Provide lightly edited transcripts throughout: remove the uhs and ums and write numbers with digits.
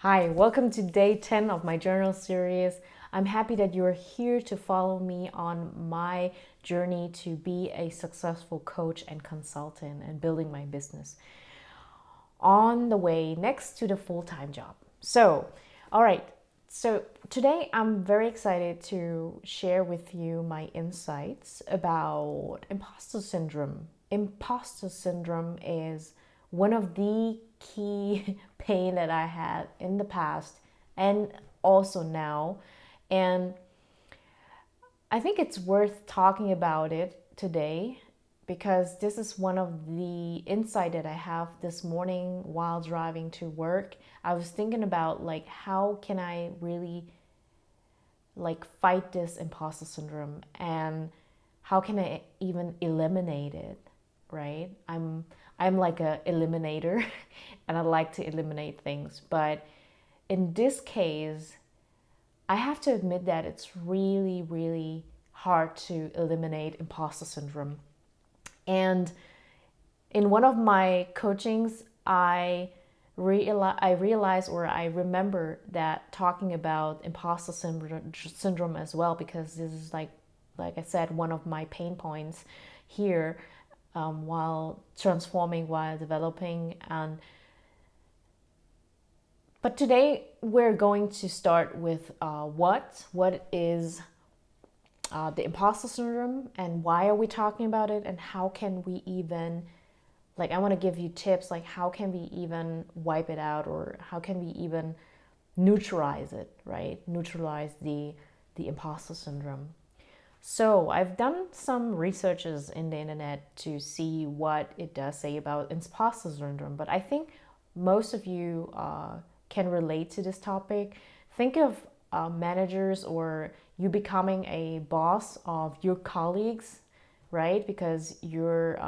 Hi, welcome to day 10 of my journal series. I'm happy that you're here to follow me on my journey to be a successful coach and consultant and building my business on the way next to the full-time job. All right. So today I'm very excited to share with you my insights about imposter syndrome. Imposter syndrome is one of the key pain that I had in the past and also now. And I think it's worth talking about it today because this is one of the insight that I have this morning while driving to work. I was thinking about like how can I really like fight this imposter syndrome and how can I even eliminate it, right? I'm like a eliminator and I like to eliminate things, but in this case I have to admit that it's really, really hard to eliminate imposter syndrome. And in one of my coachings, I realized or I remember that talking about imposter syndrome as well, because this is like I said, one of my pain points here while transforming, while developing, and but today we're going to start with what is the imposter syndrome and why are we talking about it and how can we even like I want to give you tips like how can we even wipe it out or how can we even neutralize it, right? Neutralize the imposter syndrome. So I've done some researches in the internet to see what it does say about imposter syndrome, but I think most of you can relate to this topic. Think of managers or you becoming a boss of your colleagues, right? Because you're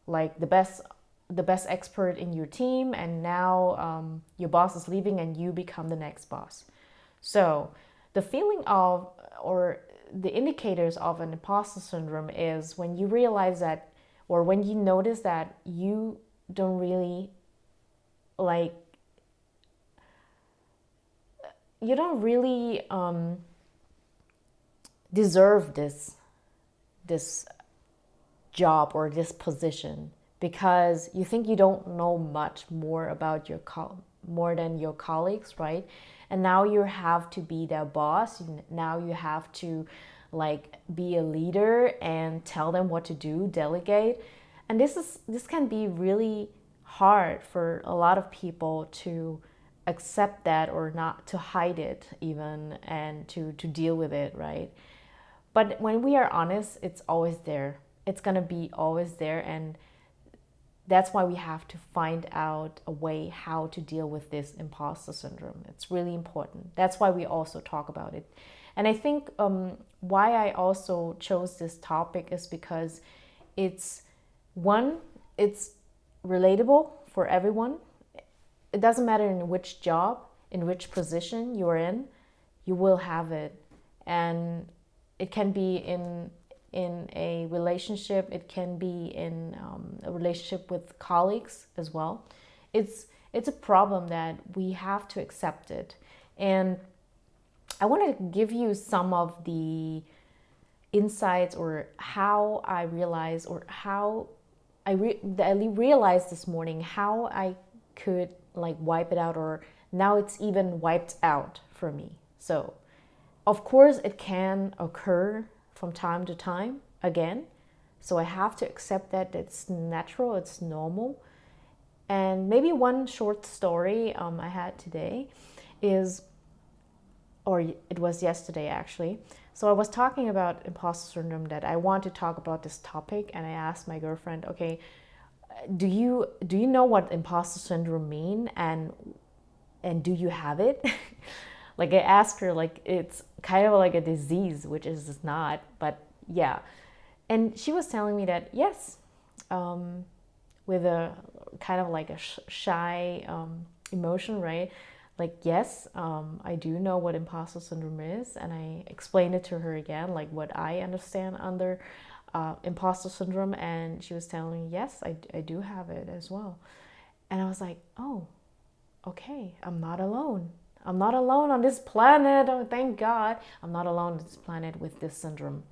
like the best expert in your team, and now your boss is leaving and you become the next boss. So the feeling of or the indicators of an imposter syndrome is when you realize that or when you notice that you don't really like you don't really deserve this job or this position because you think you don't know much more about more than your colleagues, right? And now you have to be their boss. Now you have to like be a leader and tell them what to do, delegate. And this can be really hard for a lot of people to accept that or not to hide it even and to deal with it, right? But when we are honest, it's always there. It's going to be always there. And that's why we have to find out a way how to deal with this imposter syndrome. It's really important. That's why we also talk about it. And I think why I also chose this topic is because it's one, it's relatable for everyone. It doesn't matter in which job, in which position you're in, you will have it. And it can be in a relationship, it can be in a relationship with colleagues as well. It's a problem that we have to accept it. And I want to give you some of the insights or how I realized or how I realized this morning how I could like wipe it out, or now it's even wiped out for me. So of course it can occur from time to time again. So I have to accept that it's natural, it's normal. And maybe one short story I had today is, or it was yesterday actually. So I was talking about imposter syndrome, that I want to talk about this topic, and I asked my girlfriend, okay, do you know what imposter syndrome mean, and do you have it? Like I asked her, like it's kind of like a disease, which is not, but yeah. And she was telling me that yes, with a kind of like a shy emotion, right? Like yes, I do know what imposter syndrome is, and I explained it to her again, like what I understand under imposter syndrome, and she was telling me yes, I do have it as well. And I was like, oh, okay, I'm not alone. I'm not alone on this planet. Oh, thank God. I'm not alone on this planet with this syndrome.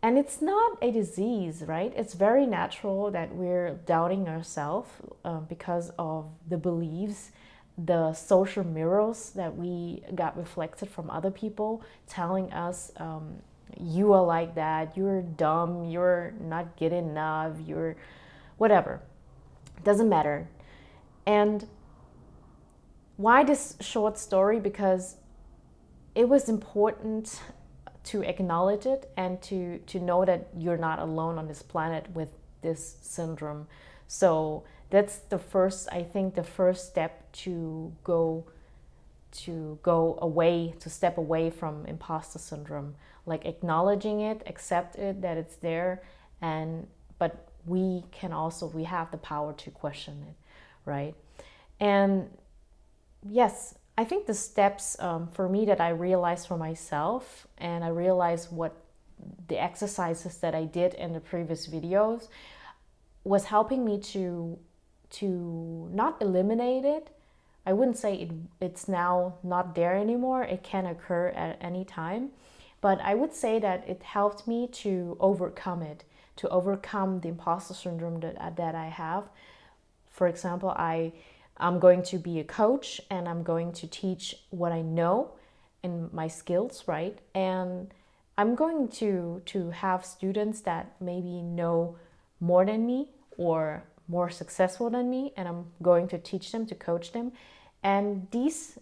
And it's not a disease, right? It's very natural that we're doubting ourselves because of the beliefs, the social mirrors that we got reflected from other people telling us, you are like that, you're dumb, you're not good enough, you're whatever. Doesn't matter. And why this short story? Because it was important to acknowledge it and to know that you're not alone on this planet with this syndrome. So that's the first, I think, the first step to go away, to step away from imposter syndrome, like acknowledging it, accept it that it's there, and but we have the power to question it, right? And yes, I think the steps for me that I realized for myself, and I realized what the exercises that I did in the previous videos was helping me to not eliminate it. I wouldn't say it's now not there anymore. It can occur at any time. But I would say that it helped me to overcome it, to overcome the imposter syndrome that I have. For example, I'm going to be a coach and I'm going to teach what I know and my skills, right? And I'm going to have students that maybe know more than me or more successful than me, and I'm going to teach them, to coach them. And these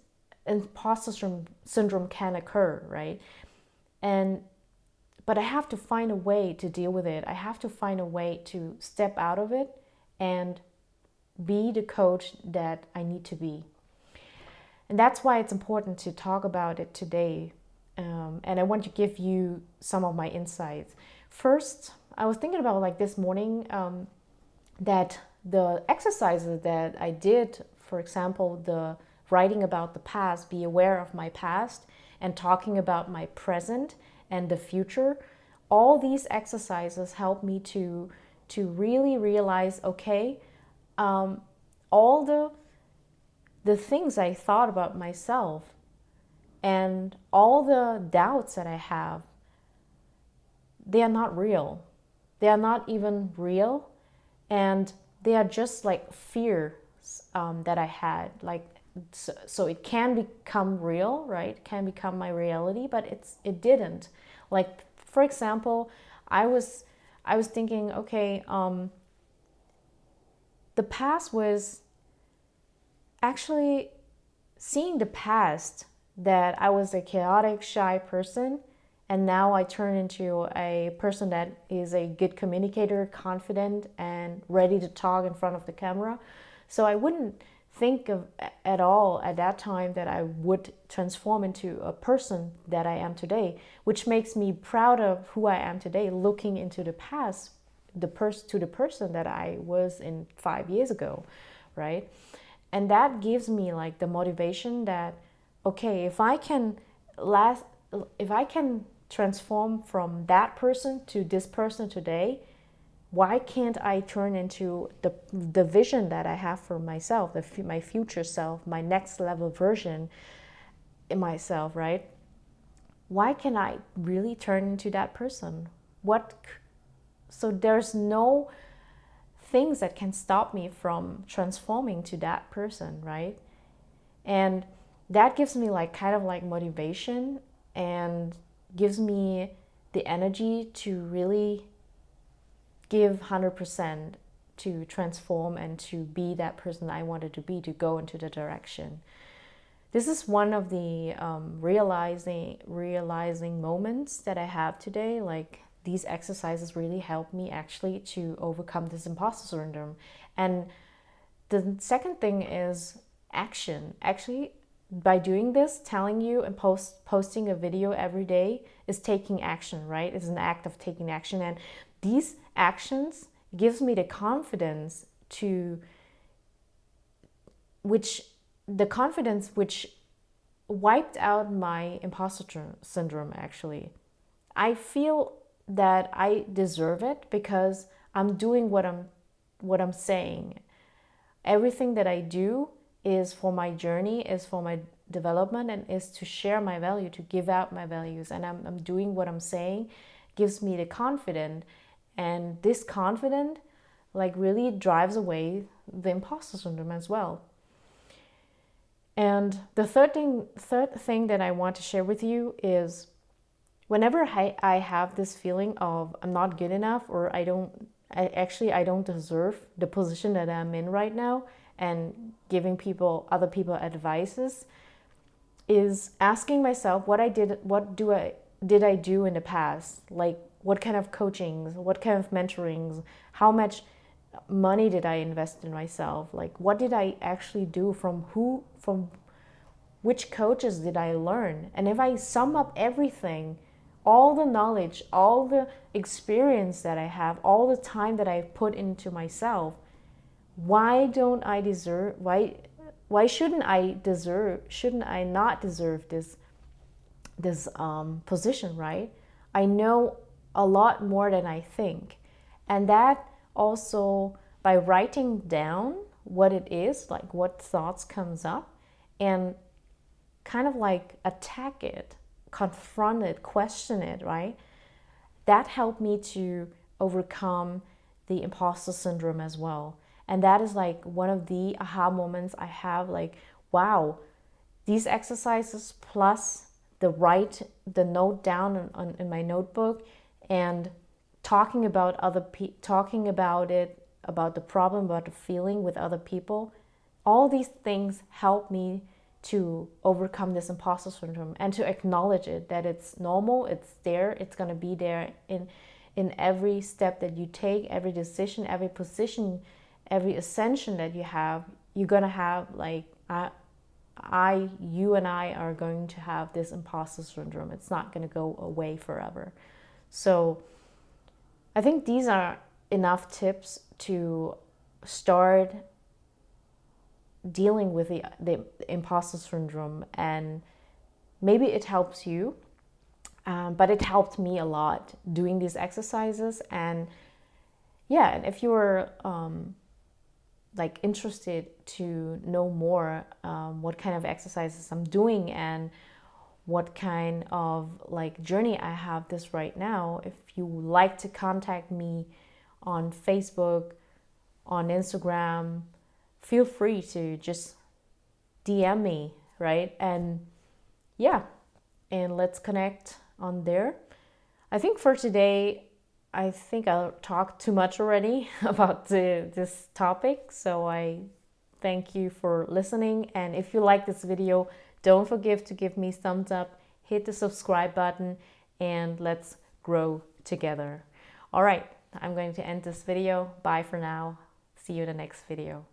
imposter syndrome can occur, right? But I have to find a way to deal with it. I have to find a way to step out of it and be the coach that I need to be. And that's why it's important to talk about it today. And I want to give you some of my insights. First, I was thinking about like this morning that the exercises that I did, for example, the writing about the past, be aware of my past, and talking about my present and the future, all these exercises help me to really realize, okay, all the things I thought about myself and all the doubts that I have, they are not real. They are not even real, and they are just like fears that I had. Like so it can become real, right? It can become my reality, but it didn't. Like for example, I was thinking, okay, the past was actually seeing the past, that I was a chaotic, shy person, and now I turn into a person that is a good communicator, confident, and ready to talk in front of the camera. So I wouldn't think of at all at that time that I would transform into a person that I am today, which makes me proud of who I am today, looking into the past, to the person that I was in 5 years ago, right? And that gives me like the motivation that, okay, if I can transform from that person to this person today, why can't I turn into the vision that I have for myself, my future self, my next level version in myself, right? Why can I really turn into that person? So there's no things that can stop me from transforming to that person, right? And that gives me like kind of like motivation and gives me the energy to really give 100% to transform and to be that person I wanted to be, to go into the direction. This is one of the realizing moments that I have today. Like these exercises really help me actually to overcome this imposter syndrome. And the second thing is action. Actually, by doing this, telling you and posting a video every day is taking action, right? It's an act of taking action. And these actions gives me the confidence which wiped out my imposter syndrome, actually. I feel that I deserve it because I'm doing what I'm saying. Everything that I do is for my journey, is for my development, and is to share my value, to give out my values. And I'm doing what I'm saying gives me the confidence, and this confidence like really drives away the imposter syndrome as well. And the third thing that I want to share with you is whenever I have this feeling of I'm not good enough, or I don't deserve the position that I'm in right now, and giving other people advices, is asking myself what did I do in the past? Like what kind of coachings, what kind of mentorings, how much money did I invest in myself? Like what did I actually do, from which coaches did I learn? And if I sum up everything, all the knowledge, all the experience that I have, all the time that I've put into myself, why shouldn't I not deserve this position, right? I know a lot more than I think. And that also, by writing down what it is, like what thoughts comes up, and kind of like attack it, confront it, question it, right? That helped me to overcome the imposter syndrome as well. And that is like one of the aha moments I have, like, wow, these exercises plus the note down in my notebook, and talking about about the problem, about the feeling with other people, all these things help me to overcome this imposter syndrome, and to acknowledge it, that it's normal, it's there, it's going to be there in every step that you take, every decision, every position, every ascension that you have. You're going to have like you and I are going to have this imposter syndrome. It's not going to go away forever. So I think these are enough tips to start dealing with the imposter syndrome, and maybe it helps you, but it helped me a lot doing these exercises. And yeah, and if you're like interested to know more what kind of exercises I'm doing and what kind of like journey I have this right now, if you would like to contact me on Facebook, on Instagram, feel free to just DM me, right? And yeah, and let's connect on there. I think for today, I think I'll talk too much already about this topic. So I thank you for listening. And if you like this video, don't forget to give me thumbs up, hit the subscribe button, and let's grow together. All right, I'm going to end this video. Bye for now. See you in the next video.